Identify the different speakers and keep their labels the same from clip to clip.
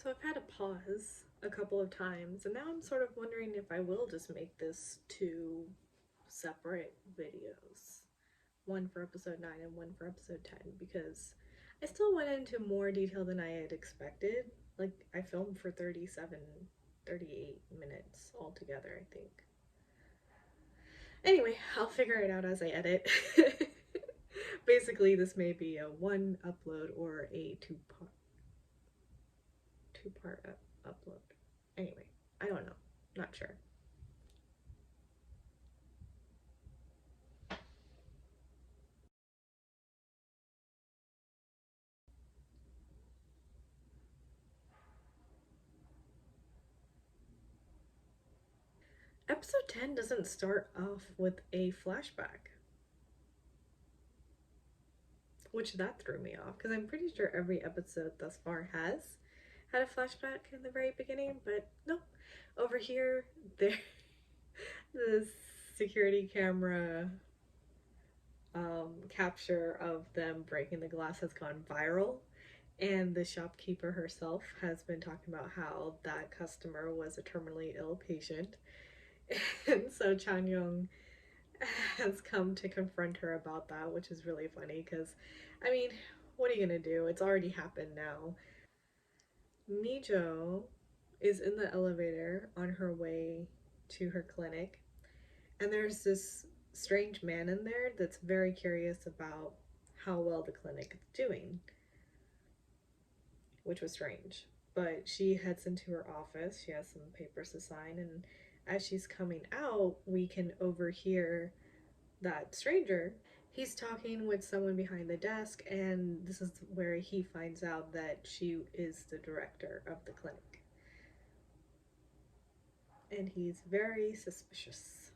Speaker 1: So I've had a pause a couple of times, and now I'm sort of wondering if I will just make this two separate videos. One for episode 9 and one for episode 10, because I still went into more detail than I had expected. Like, I filmed for 37, 38 minutes altogether, I think. Anyway, I'll figure it out as I edit. Basically, this may be a one upload or a two part upload. Anyway, I don't know. Not sure. Episode 10 doesn't start off with a flashback, which that threw me off because I'm pretty sure every episode thus far has had a flashback in the very beginning, but no. Over here, there, the security camera capture of them breaking the glass has gone viral, and the shopkeeper herself has been talking about how that customer was a terminally ill patient. And so Chan Young has come to confront her about that, which is really funny because, I mean, what are you gonna do? It's already happened now. Mijo is in the elevator on her way to her clinic, and there's this strange man in there that's very curious about how well the clinic is doing, which was strange. But she heads into her office, she has some papers to sign, and as she's coming out, we can overhear that stranger. He's talking with someone behind the desk, and this is where he finds out that she is the director of the clinic. And he's very suspicious.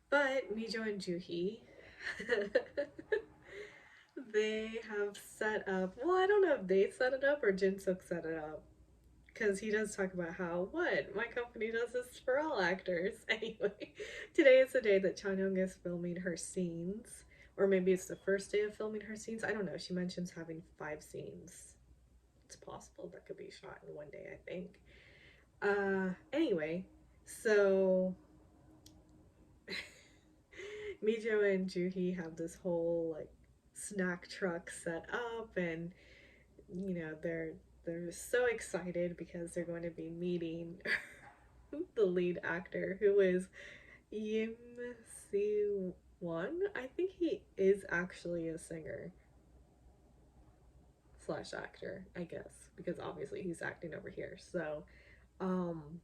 Speaker 1: But Mijo and Juhi, they have set up. Well, I don't know if they set it up or Jinsuk set it up. Because he does talk about how, what? My company does this for all actors. Anyway, today is the day that Chanyoung is filming her scenes. Or maybe it's the first day of filming her scenes. I don't know. She mentions having 5 scenes. It's possible that could be shot in one day, I think. Anyway, so Mijo and Juhi have this whole like snack truck set up, and they're so excited because they're going to be meeting the lead actor, who is Yim Si Won. I think he is actually a singer slash actor, I guess, because obviously he's acting over here. Um,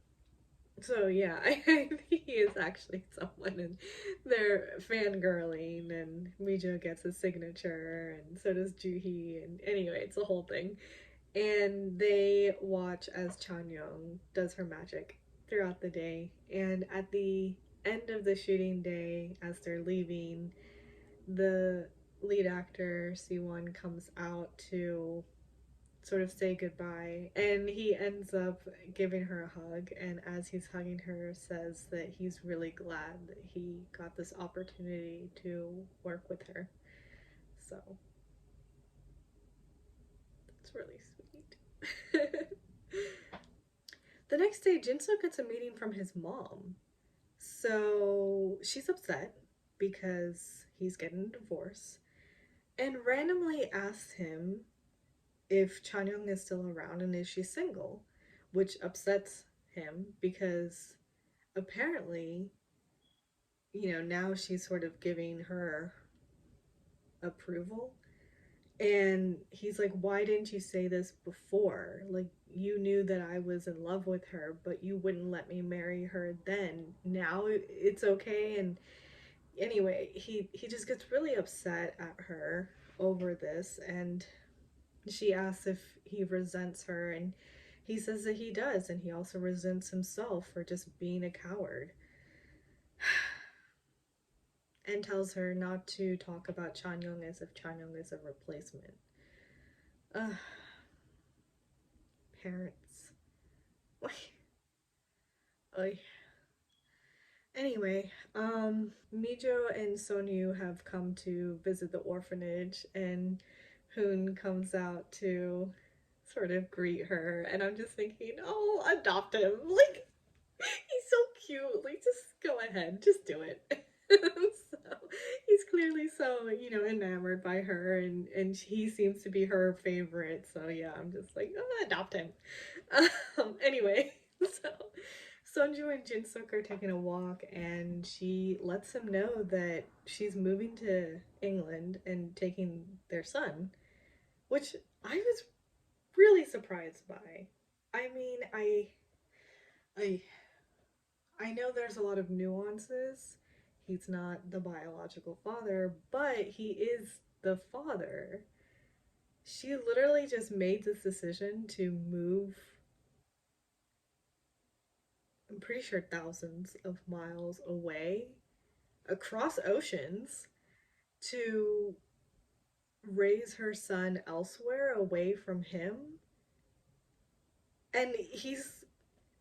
Speaker 1: so yeah, I think he is actually someone, and they're fangirling, and Mijo gets his signature, and so does Juhi, and anyway, it's a whole thing. And they watch as Chanyeong does her magic throughout the day. And at the end of the shooting day, as they're leaving, the lead actor Siwon comes out to sort of say goodbye, and he ends up giving her a hug, and as he's hugging her says that he's really glad that he got this opportunity to work with her. So it's really sweet. The next day, Jinso gets a meeting from his mom. So she's upset because he's getting a divorce, and randomly asks him if Chanyoung is still around and is she single, which upsets him because apparently, now she's sort of giving her approval. And he's like, why didn't you say this before? Like, you knew that I was in love with her, but you wouldn't let me marry her then. Now it's okay. And anyway, he just gets really upset at her over this, and she asks if he resents her, and he says that he does, and he also resents himself for just being a coward. And tells her not to talk about Chanyeong as if Chanyeong is a replacement. Ugh. Parents. Oy. Anyway, Mijo and Sonyu have come to visit the orphanage, and Hoon comes out to sort of greet her, and I'm just thinking, oh, adopt him. Like, he's so cute. Like, just go ahead, just do it. So he's clearly so enamored by her, and he seems to be her favorite. So yeah, I'm just like, oh, adopt him. Anyway, so Sonju and Jinsuk are taking a walk, and she lets him know that she's moving to England and taking their son, which I was really surprised by. I mean, I I know there's a lot of nuances. He's not the biological father, but he is the father. She literally just made this decision to move, I'm pretty sure thousands of miles away, across oceans, to raise her son elsewhere away from him. And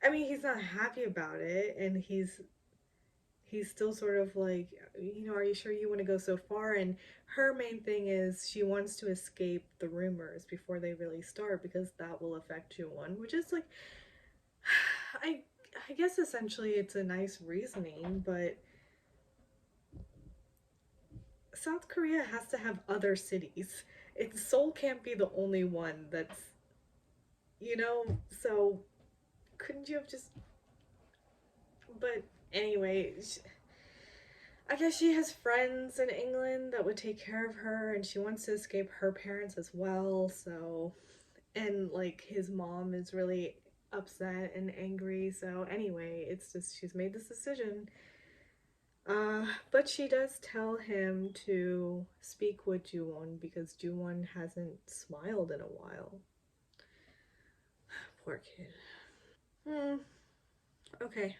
Speaker 1: I mean, he's not happy about it, and he's still sort of like, are you sure you want to go so far? And her main thing is she wants to escape the rumors before they really start because that will affect Juwon, which is like, I I guess essentially it's a nice reasoning, but South Korea has to have other cities. Seoul can't be the only one that's, so couldn't you have just, but anyway, I guess she has friends in England that would take care of her, and she wants to escape her parents as well. So, and like his mom is really upset and angry. So, anyway, it's just she's made this decision. But she does tell him to speak with Juwon because Juwon hasn't smiled in a while. Poor kid. Hmm. Okay.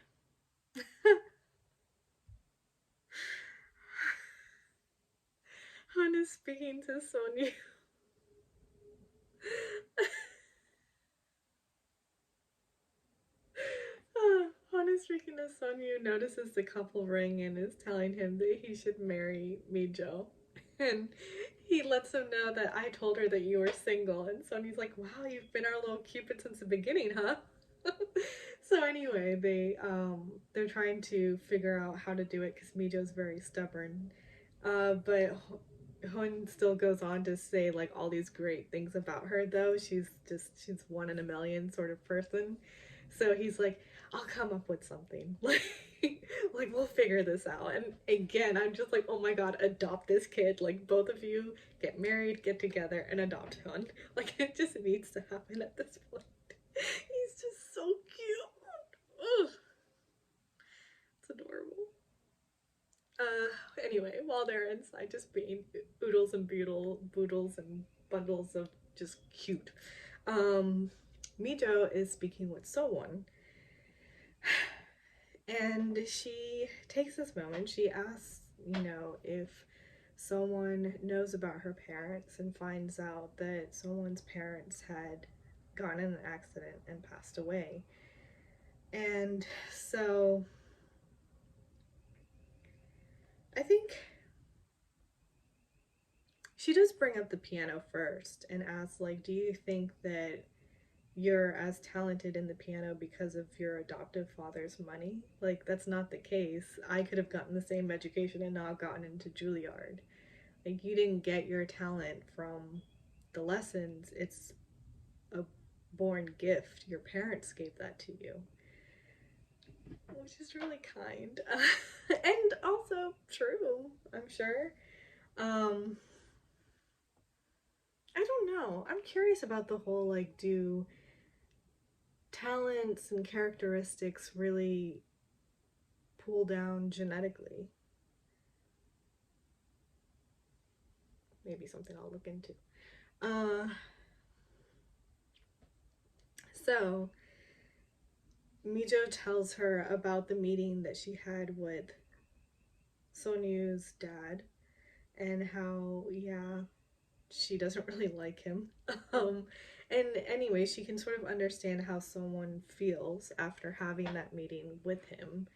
Speaker 1: Han is speaking to Sonia. Han is speaking to Sonia, notices the couple ring and is telling him that he should marry Mijo. And he lets him know that I told her that you were single. And Sonya's like, wow, you've been our little cupid since the beginning, huh? So anyway, they're trying to figure out how to do it because Mijo's very stubborn. But Hun still goes on to say like all these great things about her though. She's one in a million sort of person. So he's like, I'll come up with something. Like we'll figure this out. And again, I'm just like, oh my god, adopt this kid. Like both of you get married, get together, and adopt Hun. Like it just needs to happen at this point. He's just so cute. Ugh, it's adorable. Anyway, while they're inside just being boodles and bundles of just cute, um, Mijo is speaking with Sowon, and she takes this moment. She asks, if someone knows about her parents and finds out that someone's parents had gotten in an accident and passed away. And so I think she does bring up the piano first and asks, like, do you think that you're as talented in the piano because of your adoptive father's money? Like, that's not the case. I could have gotten the same education and not gotten into Juilliard. Like, you didn't get your talent from the lessons, it's a born gift. Your parents gave that to you, which is really kind. And also true, I'm sure. Um, I don't know. I'm curious about the whole like, do talents and characteristics really pull down genetically? Maybe something I'll look into. Uh, so Mijo tells her about the meeting that she had with Sonyu's dad and how, yeah, she doesn't really like him. Um, and anyway, she can sort of understand how someone feels after having that meeting with him.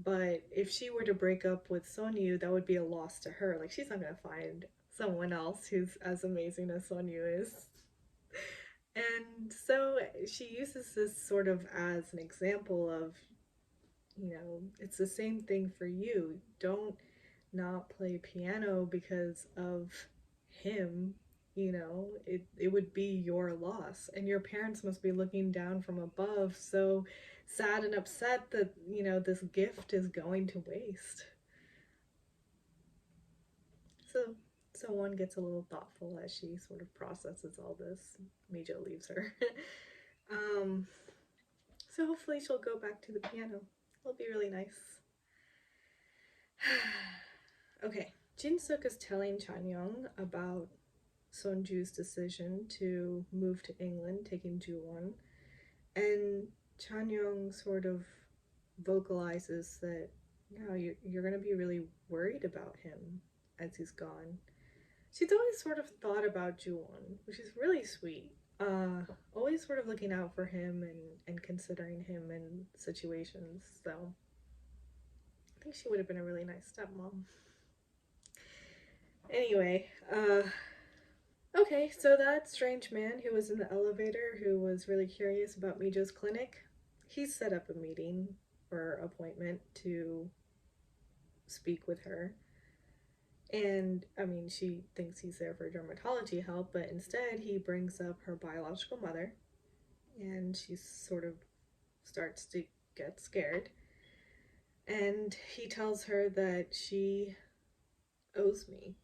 Speaker 1: But if she were to break up with Sonyu, that would be a loss to her. Like, she's not going to find someone else who's as amazing as Sonyu is. And so she uses this sort of as an example of, it's the same thing for you. Don't not play piano because of him. It would be your loss. And your parents must be looking down from above, so sad and upset that, this gift is going to waste. So so one gets a little thoughtful as she sort of processes all this. Mijo leaves her. um, so hopefully she'll go back to the piano. It'll be really nice. Okay, Jin Suk is telling Chanyeong about Sonju's decision to move to England, taking Juwon, and Chanyeong sort of vocalizes that, you're going to be really worried about him as he's gone. She's always sort of thought about Juwon, which is really sweet. Always sort of looking out for him and considering him in situations. So I think she would have been a really nice stepmom. Anyway, okay, so that strange man who was in the elevator who was really curious about Mijo's clinic, he's set up a meeting or appointment to speak with her. And I mean, she thinks he's there for dermatology help, but instead he brings up her biological mother, and she sort of starts to get scared. And he tells her that she owes me.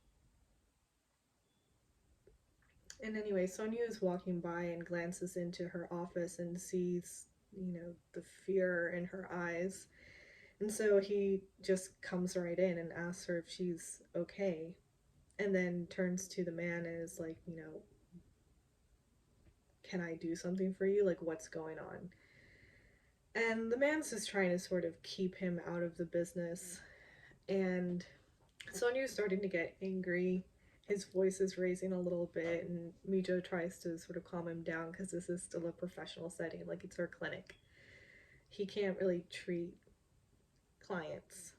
Speaker 1: And anyway, Sonia is walking by and glances into her office and sees, the fear in her eyes. And so he just comes right in and asks her if she's okay. And then turns to the man and is like, can I do something for you? Like, what's going on? And the man's just trying to sort of keep him out of the business. And Sonya's starting to get angry. His voice is raising a little bit, and Mijo tries to sort of calm him down because this is still a professional setting, like it's her clinic. He can't really treat clients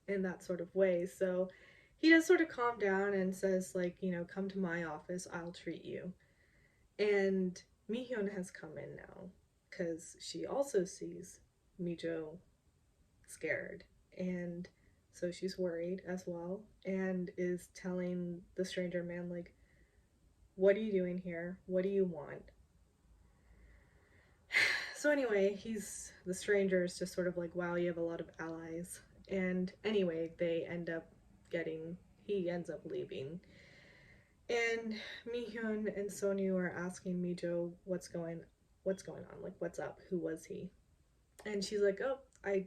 Speaker 1: in that sort of way. So he does sort of calm down and says, like, come to my office, I'll treat you. And Mihyun has come in now because she also sees Mijo scared. And so she's worried as well and is telling the stranger man, like, what are you doing here? What do you want? So anyway, the stranger is just sort of like, wow, you have a lot of allies. And anyway, he ends up leaving. And Mihyun and Sonyu are asking Mijo what's going on, like what's up, who was he? And she's like, oh, I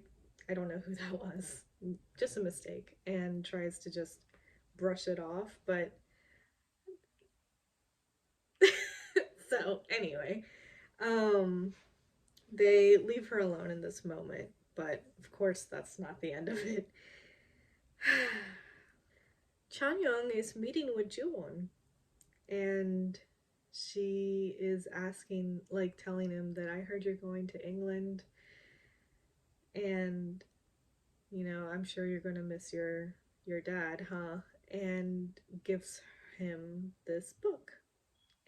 Speaker 1: don't know who that was, just a mistake, and tries to just brush it off. But so anyway, um they leave her alone in this moment, but of course that's not the end of it. Chanyeong is meeting with Juwon, and she is asking, like, telling him that I heard you're going to England, and I'm sure you're going to miss your dad, huh? And gives him this book.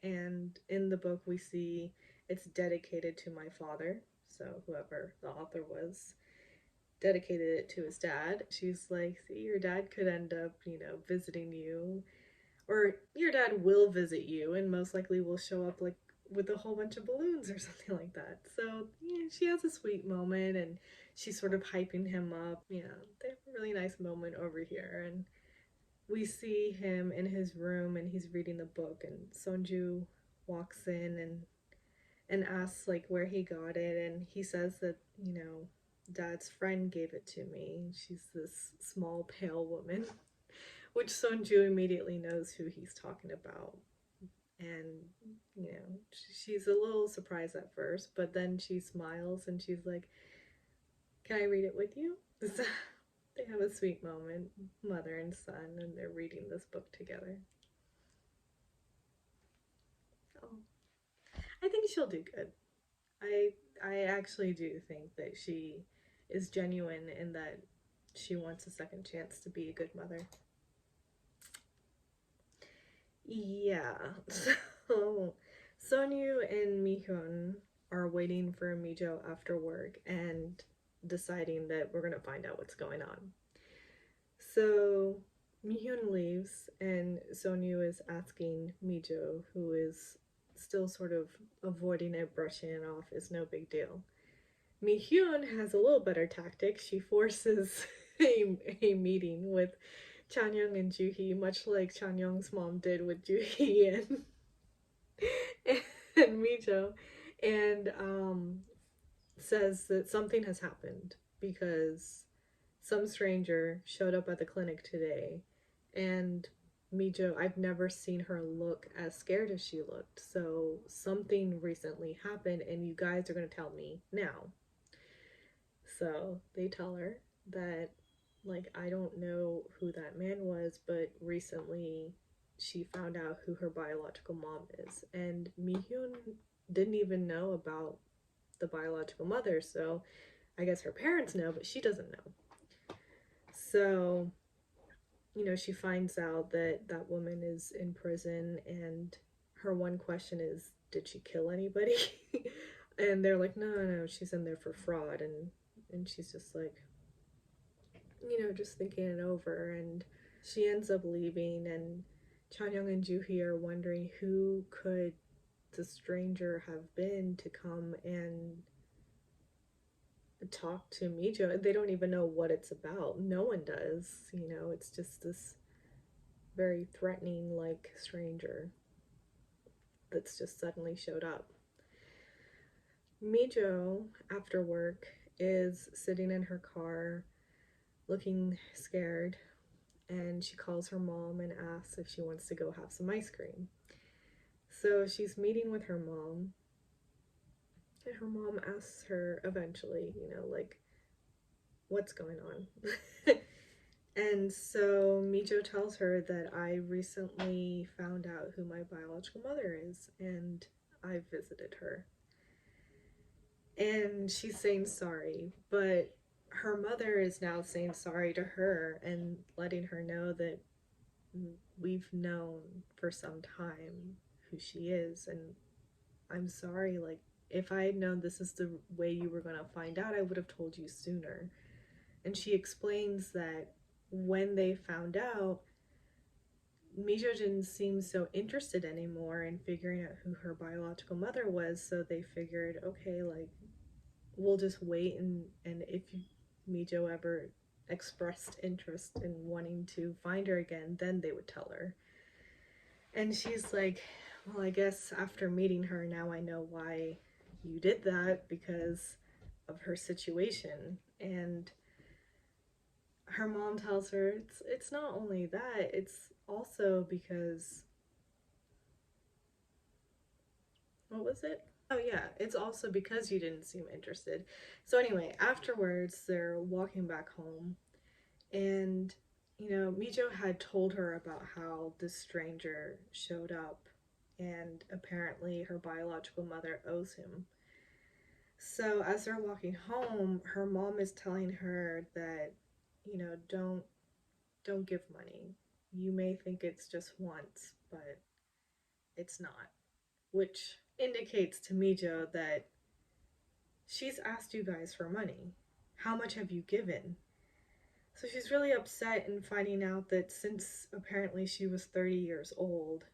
Speaker 1: And in the book we see it's dedicated to my father, so whoever the author was dedicated it to his dad. She's like, see, your dad could end up, visiting you, or your dad will visit you and most likely will show up like with a whole bunch of balloons or something like that. So yeah, she has a sweet moment and she's sort of hyping him up. They have a really nice moment over here, and we see him in his room and he's reading the book, and Sonju walks in and asks like where he got it, and he says that dad's friend gave it to me. She's this small pale woman, which Sonju immediately knows who he's talking about. And she's a little surprised at first, but then she smiles and she's like, can I read it with you? So they have a sweet moment, mother and son, and they're reading this book together. Oh, I think she'll do good. I actually do think that she is genuine in that she wants a second chance to be a good mother. Yeah. So Sonyu and Mihyun are waiting for Mijo after work and deciding that we're gonna find out what's going on. So Mihyun leaves and Sonyu is asking Mijo, who is still sort of avoiding it, brushing it off, is no big deal. Mihyun has a little better tactic. She forces a meeting with Chanyeong and Juhee, much like Chanyeong's mom did with Juhee and Mijo, and says that something has happened because some stranger showed up at the clinic today, and Mijo, I've never seen her look as scared as she looked. So something recently happened, and you guys are gonna tell me now. So they tell her that, like, I don't know who that man was, but recently she found out who her biological mom is. And Mihyun didn't even know about the biological mother, so I guess her parents know, but she doesn't know. So, she finds out that that woman is in prison, and her one question is, did she kill anybody? And they're like, no, no, no, she's in there for fraud. And she's just like, just thinking it over, and she ends up leaving, and Chanyeong and Juhee are wondering who could the stranger have been to come and talk to Mijo. They don't even know what it's about. No one does, it's just this very threatening, like, stranger that's just suddenly showed up. Mijo, after work, is sitting in her car looking scared, and she calls her mom and asks if she wants to go have some ice cream. So she's meeting with her mom, and her mom asks her eventually, like, what's going on? And so Mijo tells her that I recently found out who my biological mother is, and I visited her. And she's saying sorry, but her mother is now saying sorry to her and letting her know that we've known for some time who she is, and I'm sorry, like, if I had known this is the way you were going to find out, I would have told you sooner. And she explains that when they found out, Mijo didn't seem so interested anymore in figuring out who her biological mother was, so they figured, okay, like, we'll just wait, and if Mijo ever expressed interest in wanting to find her again, then they would tell her. And she's like, well, I guess after meeting her now I know why you did that, because of her situation. And her mom tells her it's not only that, it's also because, what was it? Oh yeah, it's also because you didn't seem interested. So anyway, afterwards they're walking back home, and Mijo had told her about how this stranger showed up, and apparently her biological mother owes him. So as they're walking home, her mom is telling her that, don't give money. You may think it's just once, but it's not. Which indicates to Mijo that she's asked you guys for money. How much have you given? So she's really upset in finding out that since apparently she was 30 years old,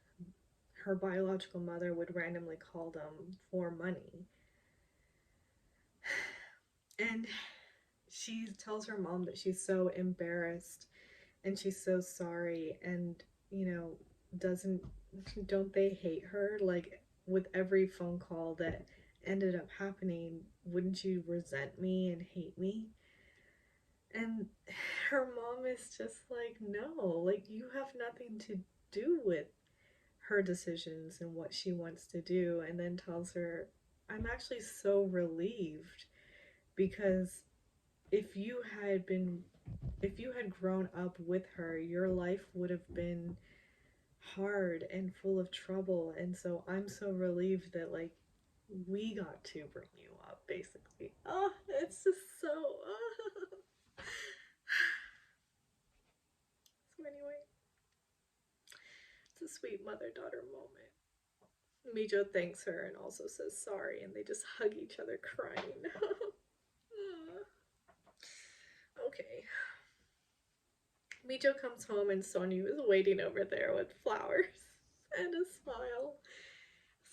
Speaker 1: her biological mother would randomly call them for money. And she tells her mom that she's so embarrassed and she's so sorry, and, doesn't don't they hate her? Like, with every phone call that ended up happening, wouldn't you resent me and hate me? And her mom is just like, no, like, you have nothing to do with her decisions and what she wants to do. And then tells her, I'm actually so relieved, because if you had been, if you had grown up with her, your life would have been hard and full of trouble. And so I'm so relieved that, like, we got to bring you up, basically. Oh, it's just so. So anyway, a sweet mother-daughter moment. Mijo thanks her and also says sorry, and they just hug each other crying. Okay. Mijo comes home and Sonyu is waiting over there with flowers and a smile.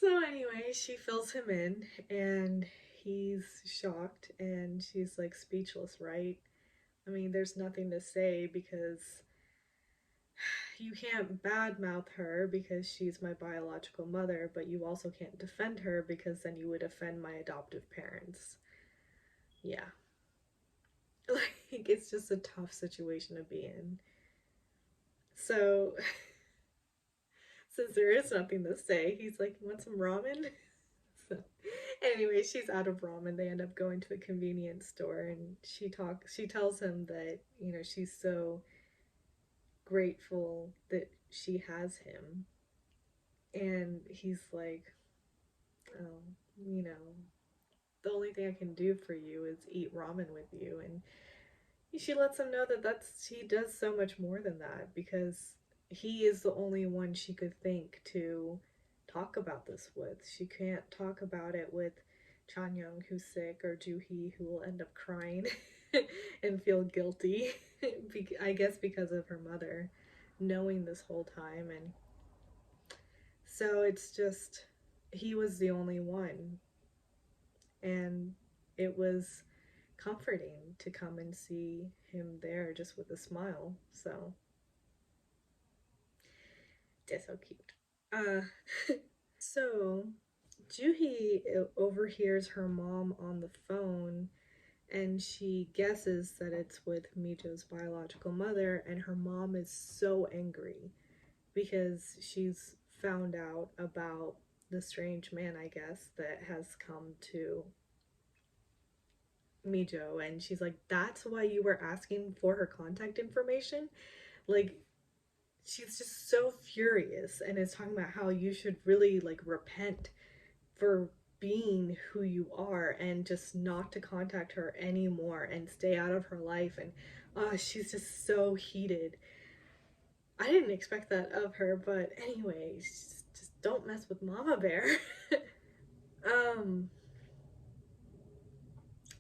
Speaker 1: So anyway, she fills him in and he's shocked and she's like speechless, right? I mean, there's nothing to say because you can't badmouth her because she's my biological mother, but you also can't defend her because then you would offend my adoptive parents. Yeah. Like, it's just a tough situation to be in. So, since there is nothing to say, he's like, "You want some ramen?" So, anyway, she's out of ramen. They end up going to a convenience store, and she tells him that she's so grateful that she has him, and he's like, "Oh, you know, the only thing I can do for you is eat ramen with you," and she lets him know that she does so much more than that because he is the only one she could think to talk about this with. She can't talk about it with Chanyoung, who's sick, or Juhee, who will end up crying and feel guilty. I guess because of her mother knowing this whole time. And so it's just, he was the only one. And it was comforting to come and see him there just with a smile. So that's so cute. Uh, so Juhee overhears her mom on the phone and she guesses that it's with Mijo's biological mother, and her mom is so angry because she's found out about the strange man, I guess, that has come to Mijo, and she's like, "That's why you were asking for her contact information?" Like, she's just so furious and is talking about how you should really like repent for being who you are and just not to contact her anymore and stay out of her life. And she's just so heated. I didn't expect that of her, but anyway, just don't mess with Mama Bear. um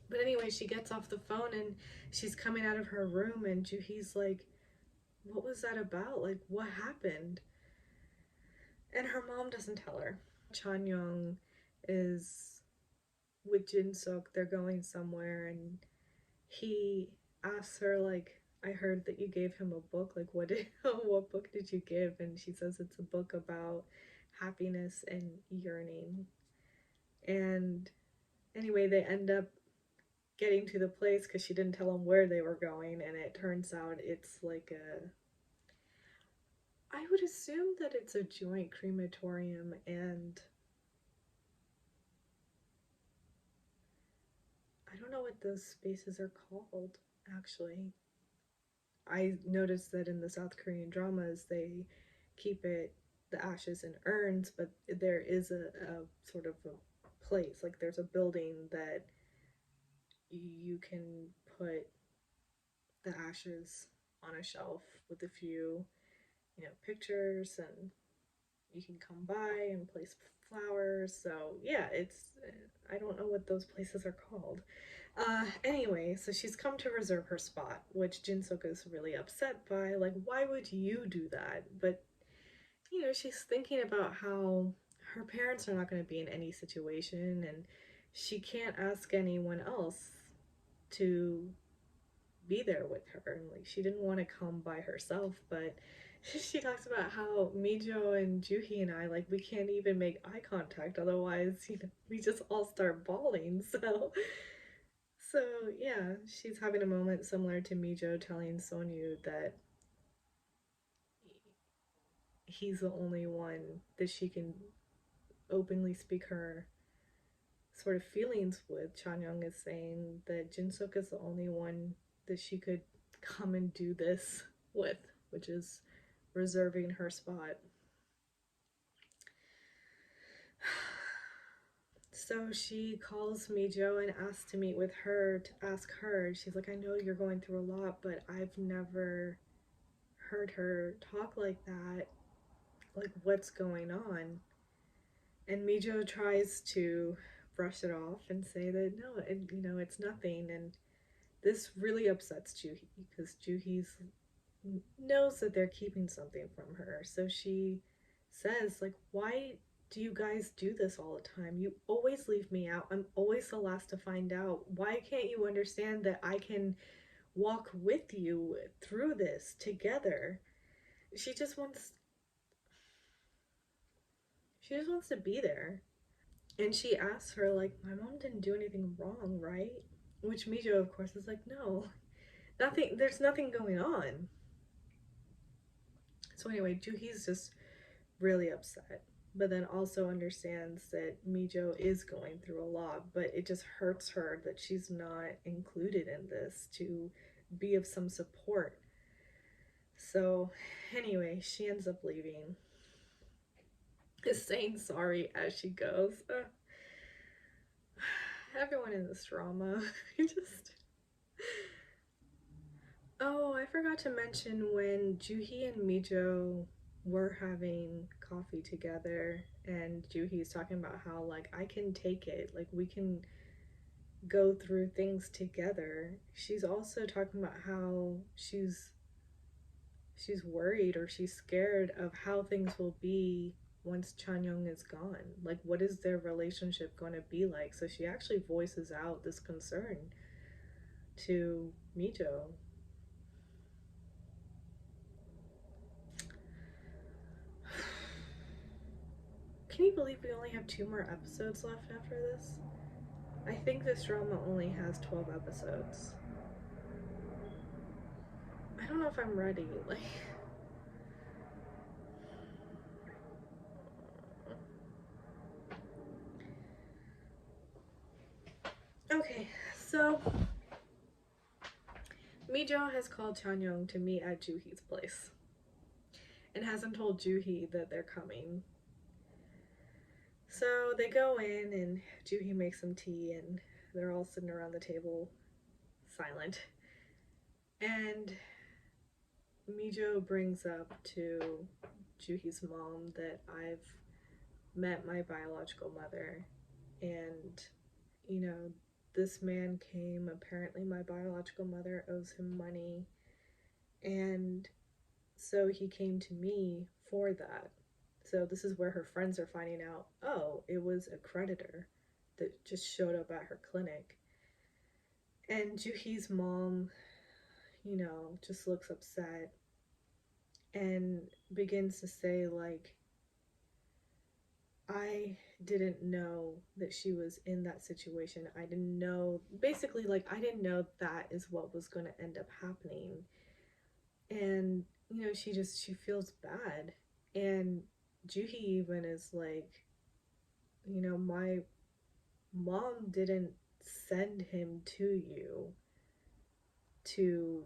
Speaker 1: but anyway, she gets off the phone and she's coming out of her room, and Juhee's like, "What was that about? Like, what happened?" And her mom doesn't tell her. Chanyoung is with Jinsuk. They're going somewhere, and he asks her like, "I heard that you gave him a book. Like, what book did you give?" And she says it's a book about happiness and yearning. And anyway, they end up getting to the place because she didn't tell them where they were going, and it turns out it's like a, I would assume that it's a joint crematorium, and I don't know what those spaces are called, actually. I noticed that in the South Korean dramas, they keep the ashes in urns, but there is a sort of a place, like there's a building that you can put the ashes on a shelf with a few, pictures, and you can come by and place flowers. So yeah, I don't know what those places are called. Anyway, so she's come to reserve her spot, which Jinsuk is really upset by. Like, why would you do that? But she's thinking about how her parents are not going to be in any situation, and she can't ask anyone else to be there with her. And like, she didn't want to come by herself, but she talks about how Mijo and Juhee and I, like, we can't even make eye contact, otherwise, we just all start bawling. So yeah, she's having a moment similar to Mijo telling Sonyu that he's the only one that she can openly speak her sort of feelings with. Chanyoung is saying that Jinsuk is the only one that she could come and do this with, which is reserving her spot. So she calls Mijo and asks to meet with her to ask her. She's like, "I know you're going through a lot, but I've never heard her talk like that." like, what's going on? And Mijo tries to brush it off and say that no, it's nothing. And this really upsets Juhi because Juhi's knows that they're keeping something from her. So she says, like, why do you guys do this all the time? You always leave me out. I'm always the last to find out. Why can't you understand that I can walk with you through this together? She just wants she just wants to be there. And she asks her, like, my mom didn't do anything wrong, right? Which Mijo, of course, is like, no, nothing, there's nothing going on. So anyway, Juhi's just really upset, but then also understands that Mijo is going through a lot, but it just hurts her that she's not included in this to be of some support. So anyway, she ends up leaving, is saying sorry as she goes. Everyone in this drama, I just. Oh, I forgot to mention when Juhi and Mijo were having coffee together, and Juhi's talking about how, like, I can take it, like, we can go through things together. She's also talking about how she's worried or she's scared of how things will be once Chanyoung is gone. Like, what is their relationship going to be like? So she actually voices out this concern to Mijo. Can you believe we only have 2 more episodes left after this? I think this drama only has 12 episodes. I don't know if I'm ready. Like, okay, so Mijo has called Chanyoung to meet at Juhi's place and hasn't told Juhi that they're coming. So they go in and Juhi makes some tea and they're all sitting around the table silent. And Mijo brings up to Juhi's mom that I've met my biological mother, and this man came. Apparently my biological mother owes him money, and so he came to me for that. So this is where her friends are finding out, oh, it was a creditor that just showed up at her clinic. And Juhi's mom, just looks upset and begins to say, like, I didn't know that she was in that situation. I didn't know, basically, like, I didn't know that is what was going to end up happening. And, she feels bad. And Juhi even is like, my mom didn't send him to you to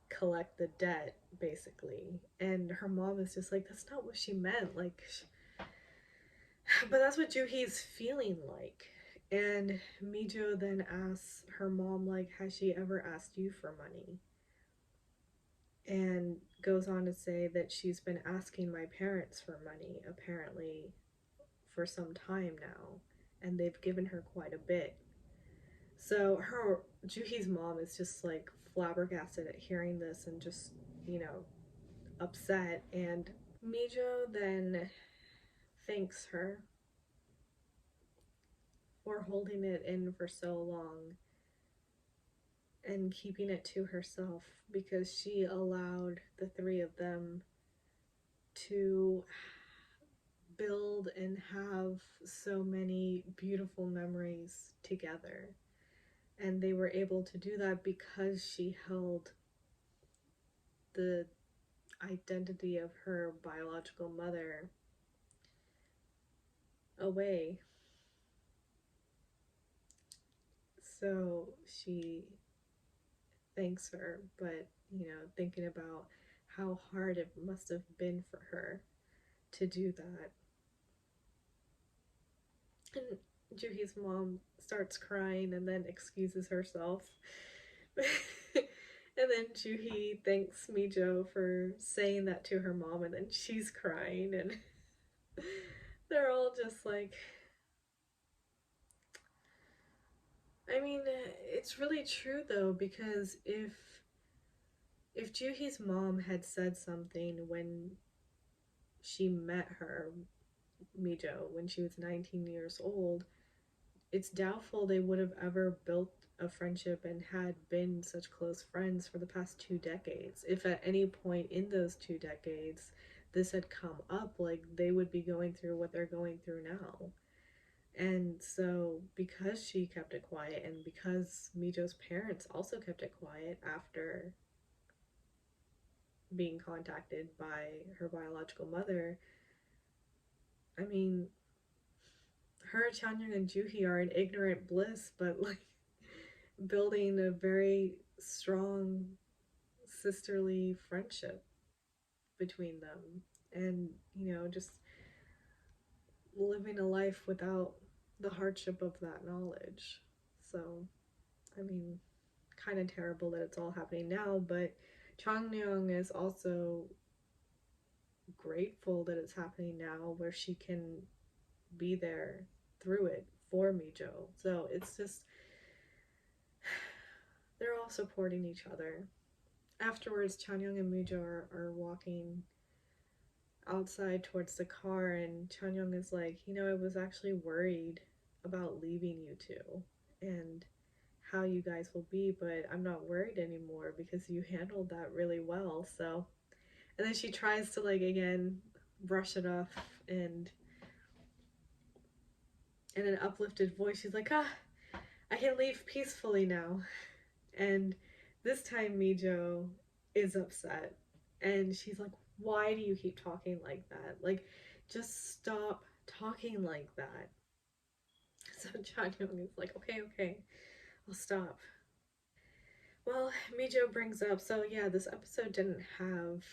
Speaker 1: collect the debt, basically. And her mom is just like, that's not what she meant. Like, but that's what Juhi's feeling like. And Mijo then asks her mom, like, has she ever asked you for money? And goes on to say that she's been asking my parents for money, apparently, for some time now. And they've given her quite a bit. So Juhi's mom is just like flabbergasted at hearing this and just, upset. And Mijo then thanks her for holding it in for so long and keeping it to herself because she allowed the three of them to build and have so many beautiful memories together. And they were able to do that because she held the identity of her biological mother away. So she thanks her, but thinking about how hard it must have been for her to do that. And Juhi's mom starts crying and then excuses herself. And then Juhi thanks Mijo for saying that to her mom, and then she's crying, and they're all just like, I mean, it's really true though, because if Juhi's mom had said something when she met her, Mijo, when she was 19 years old, it's doubtful they would have ever built a friendship and had been such close friends for the past 2 decades. If at any point in those 2 decades this had come up, like they would be going through what they're going through now. And so, because she kept it quiet, and because Mijo's parents also kept it quiet after being contacted by her biological mother, I mean, her, Chanyeong, and Juhi are in ignorant bliss, but like building a very strong sisterly friendship between them, and just living a life without the hardship of that knowledge. So, I mean, kind of terrible that it's all happening now, but Changnyeong is also grateful that it's happening now where she can be there through it for Mijo. So it's just, they're all supporting each other. Afterwards, Chanyeong and Mijo are walking outside towards the car, and Chanyeong is like, I was actually worried about leaving you two and how you guys will be, but I'm not worried anymore because you handled that really well. So, and then she tries to, like, again brush it off, and in an uplifted voice, she's like, I can leave peacefully now. And this time, Mijo is upset, and she's like, why do you keep talking like that? Like, just stop talking like that. So John Young is like, okay, okay, I'll stop. Well, Mijo brings up, so yeah, this episode didn't have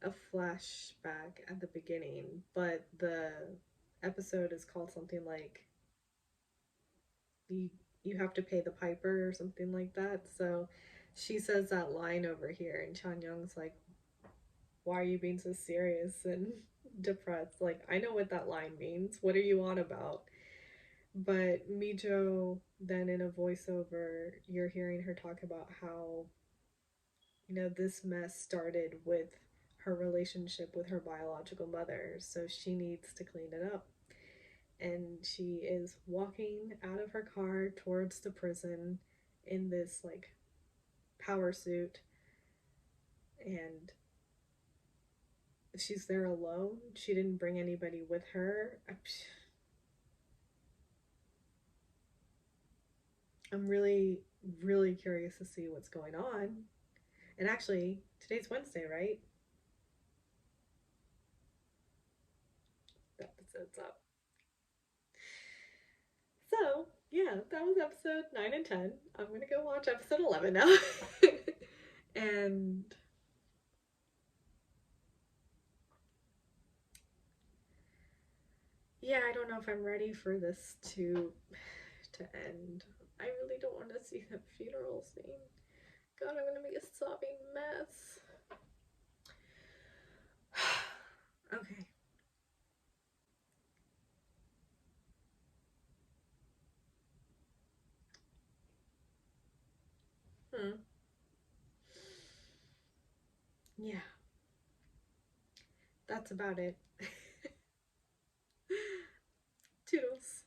Speaker 1: a flashback at the beginning, but the episode is called something like you you have to pay the piper or something like that. So she says that line over here, and Chan Young's like, "Why are you being so serious and depressed? Like, I know what that line means. What are you on about?" But Mijo, then in a voiceover, you're hearing her talk about how this mess started with her relationship with her biological mother, so she needs to clean it up. And she is walking out of her car towards the prison in this like power suit, and she's there alone. She didn't bring anybody with her. I'm really, really curious to see what's going on. And actually, today's Wednesday, right? The episode's up. So, yeah, that was episode 9 and 10. I'm going to go watch episode 11 now. And yeah, I don't know if I'm ready for this to end. I really don't want to see that funeral scene. God, I'm gonna be a sobbing mess. Okay. Hmm. Yeah, that's about it. Toodles.